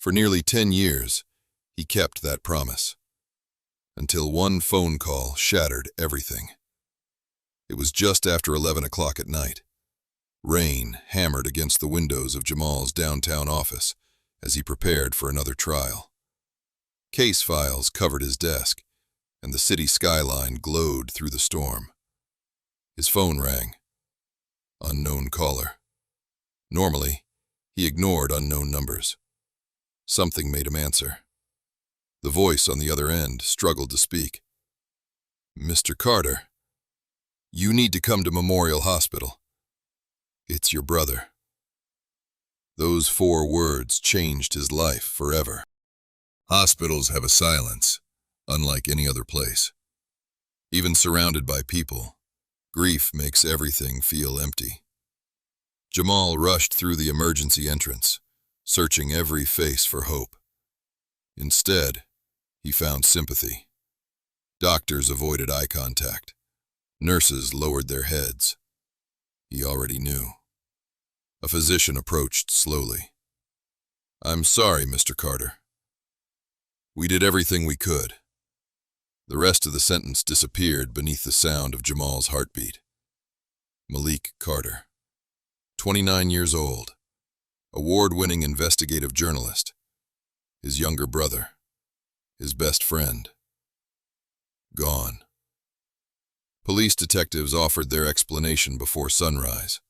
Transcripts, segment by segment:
For nearly 10 years, he kept that promise. Until one phone call shattered everything. It was just after 11 o'clock at night. Rain hammered against the windows of Jamaal's downtown office as he prepared for another trial. Case files covered his desk, and the city skyline glowed through the storm. His phone rang. Unknown caller. Normally, he ignored unknown numbers. Something made him answer. The voice on the other end struggled to speak. "Mr. Carter, you need to come to Memorial Hospital. It's your brother." Those 4 words changed his life forever. Hospitals have a silence, unlike any other place. Even surrounded by people, grief makes everything feel empty. Jamaal rushed through the emergency entrance, searching every face for hope. Instead, he found sympathy. Doctors avoided eye contact. Nurses lowered their heads. He already knew. A physician approached slowly. "I'm sorry, Mr. Carter. We did everything we could." The rest of the sentence disappeared beneath the sound of Jamaal's heartbeat. Malik Carter, 29 years old, award-winning investigative journalist, his younger brother, his best friend, gone. Police detectives offered their explanation before sunrise.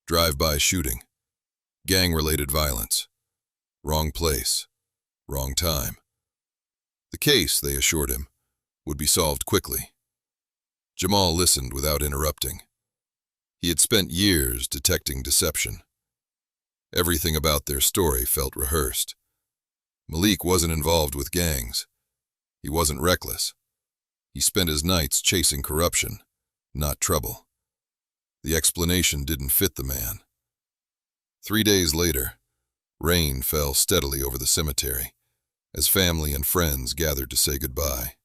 Drive-by shooting, gang-related violence, wrong place, wrong time. The case, they assured him, would be solved quickly. Jamaal listened without interrupting. He had spent years detecting deception. Everything about their story felt rehearsed. Malik wasn't involved with gangs. He wasn't reckless. He spent his nights chasing corruption, not trouble. The explanation didn't fit the man. 3 days later, rain fell steadily over the cemetery as family and friends gathered to say goodbye.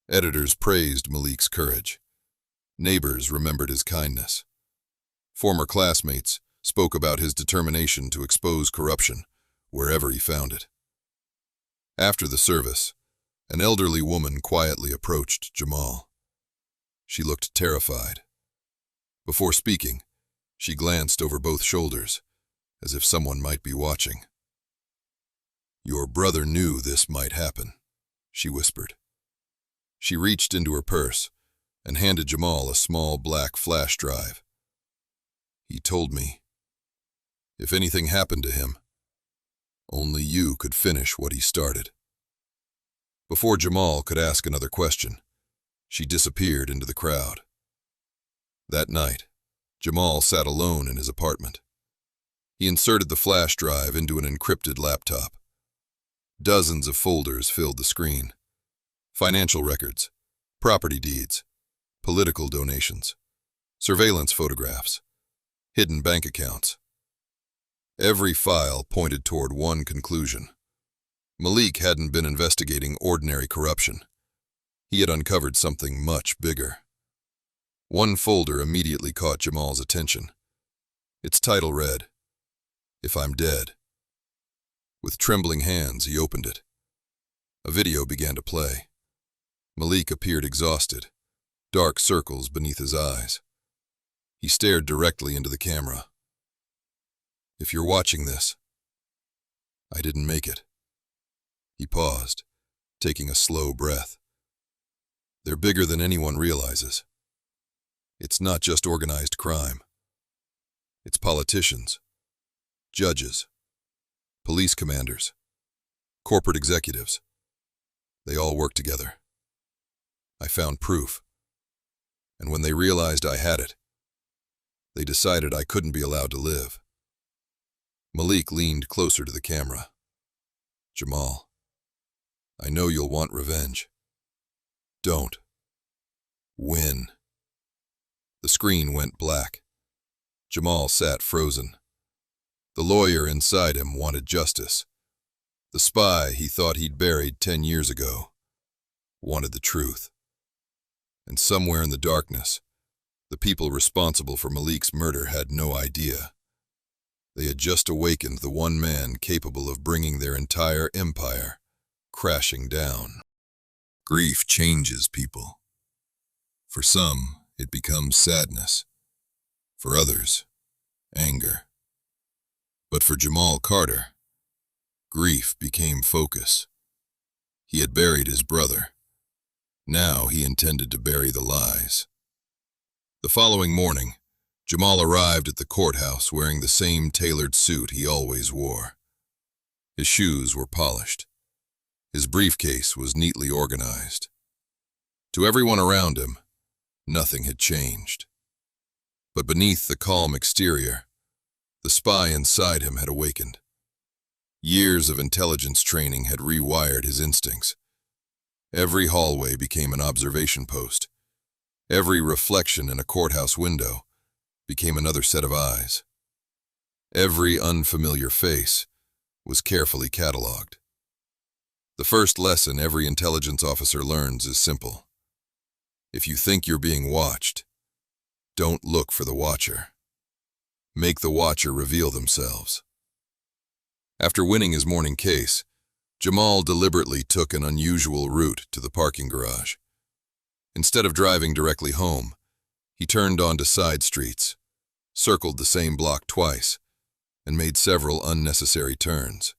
Editors praised Malik's courage. Neighbors remembered his kindness. Former classmates spoke about his determination to expose corruption wherever he found it. After the service, an elderly woman quietly approached Jamaal. She looked terrified. Before speaking, she glanced over both shoulders, as if someone might be watching. "Your brother knew this might happen," she whispered. She reached into her purse and handed Jamaal a small black flash drive. "He told me, if anything happened to him, only you could finish what he started." Before Jamaal could ask another question, she disappeared into the crowd. That night, Jamaal sat alone in his apartment. He inserted the flash drive into an encrypted laptop. Dozens of folders filled the screen. Financial records, property deeds, political donations, surveillance photographs, hidden bank accounts. Every file pointed toward one conclusion. Malik hadn't been investigating ordinary corruption. He had uncovered something much bigger. One folder immediately caught Jamaal's attention. Its title read, "If I'm Dead." With trembling hands, he opened it. A video began to play. Malik appeared exhausted, dark circles beneath his eyes. He stared directly into the camera. "If you're watching this, I didn't make it." He paused, taking a slow breath. "They're bigger than anyone realizes. It's not just organized crime. It's politicians, judges, police commanders, corporate executives. They all work together. I found proof. And when they realized I had it, they decided I couldn't be allowed to live." Malik leaned closer to the camera. "Jamaal, I know you'll want revenge. Don't. Win." The screen went black. Jamaal sat frozen. The lawyer inside him wanted justice. The spy he thought he'd buried 10 years ago wanted the truth. And somewhere in the darkness, the people responsible for Malik's murder had no idea. They had just awakened the one man capable of bringing their entire empire crashing down. Grief changes people. For some, it becomes sadness. For others, anger. But for Jamaal Carter, grief became focus. He had buried his brother. Now he intended to bury the lies. The following morning, Jamaal arrived at the courthouse wearing the same tailored suit he always wore. His shoes were polished. His briefcase was neatly organized. To everyone around him, nothing had changed. But beneath the calm exterior, the spy inside him had awakened. Years of intelligence training had rewired his instincts. Every hallway became an observation post. Every reflection in a courthouse window became another set of eyes. Every unfamiliar face was carefully cataloged. The first lesson every intelligence officer learns is simple. If you think you're being watched, don't look for the watcher. Make the watcher reveal themselves. After winning his morning case, Jamaal deliberately took an unusual route to the parking garage. Instead of driving directly home, he turned onto side streets, circled the same block twice, and made several unnecessary turns.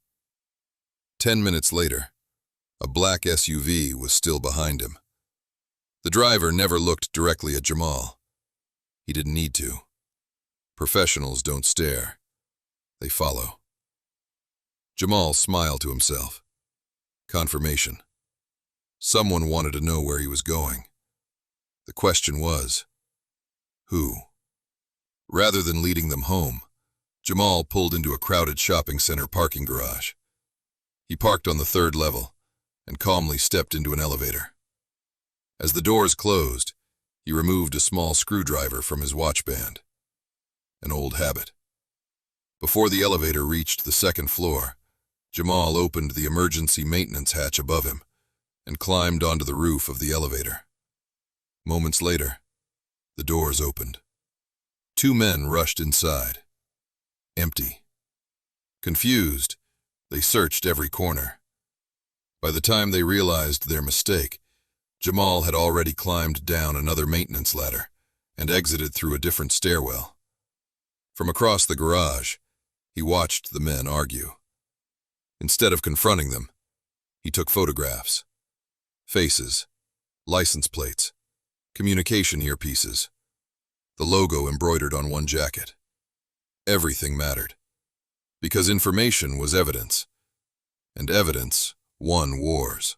10 minutes later, a black SUV was still behind him. The driver never looked directly at Jamaal. He didn't need to. Professionals don't stare. They follow. Jamaal smiled to himself. Confirmation. Someone wanted to know where he was going. The question was, who? Rather than leading them home, Jamaal pulled into a crowded shopping center parking garage. He parked on the 3rd level and calmly stepped into an elevator. As the doors closed, he removed a small screwdriver from his watch band. An old habit. Before the elevator reached the 2nd floor, Jamaal opened the emergency maintenance hatch above him and climbed onto the roof of the elevator. Moments later, the doors opened. 2 men rushed inside. Empty. Confused, they searched every corner. By the time they realized their mistake, Jamaal had already climbed down another maintenance ladder and exited through a different stairwell. From across the garage, he watched the men argue. Instead of confronting them, he took photographs. Faces, license plates, communication earpieces, the logo embroidered on one jacket. Everything mattered, because information was evidence, and evidence won wars.